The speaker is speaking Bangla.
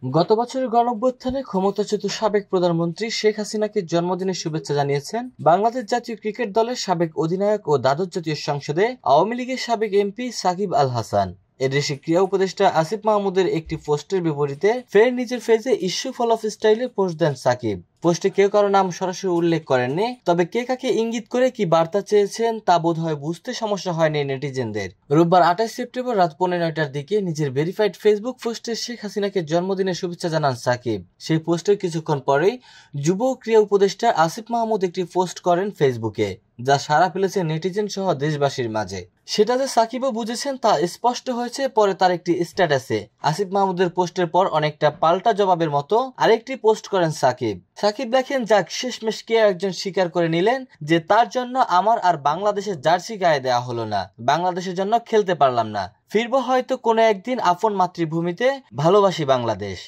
গত বছরের গণঅভ্যুত্থানে ক্ষমতাচ্যুত সাবেক প্রধানমন্ত্রী শেখ হাসিনাকে জন্মদিনের শুভেচ্ছা জানিয়েছেন বাংলাদেশ জাতীয় ক্রিকেট দলের সাবেক অধিনায়ক ও দ্বাদশ জাতীয় সংসদে আওয়ামী লীগের সাবেক এমপি সাকিব আল হাসান। এদেশে ক্রীড়া উপদেষ্টা আসিফ মাহমুদের একটি পোস্টের বিপরীতে ফের নিজের পেজে ইস্যু ফলো অফ স্টাইলে পোস্ট দেন সাকিব। পোস্টে কেউ কারো নাম সরাসরি উল্লেখ করেননি, তবে কে কাকে ইঙ্গিত করে কি বার্তা চেয়েছেন তা বোধহয় বুঝতে সমস্যা হয়নি নেটিজেনদের। রোববার 28 সেপ্টেম্বর রাত 9:15টার দিকে নিজের ভেরিফাইড ফেসবুক পোস্টে শেখ হাসিনাকে জন্মদিনের শুভেচ্ছা জানান সাকিব। সেই পোস্টের কিছুক্ষণ পরেই যুব ক্রীড়া উপদেষ্টা আসিফ মাহমুদ একটি পোস্ট করেন ফেসবুকে, যা সাড়া ফেলেছে নেটিজেন সহ দেশবাসীর মাঝে। সেটা যে সাকিবও বুঝেছেন তা স্পষ্ট হয়েছে পরে তার একটি স্ট্যাটাসে। আসিফ মাহমুদের পোস্টের পর অনেকটা পাল্টা জবাবের মতো আরেকটি পোস্ট করেন সাকিব। সাকিব দেখেন, যাক শেষমেশ কে একজন স্বীকার করে নিলেন যে তার জন্য আমার আর বাংলাদেশের জার্সি গায়ে দেওয়া হলো না, বাংলাদেশের জন্য খেলতে পারলাম না। ফিরবো হয়তো কোনো একদিন আপন মাতৃভূমিতে, ভালোবাসি বাংলাদেশ।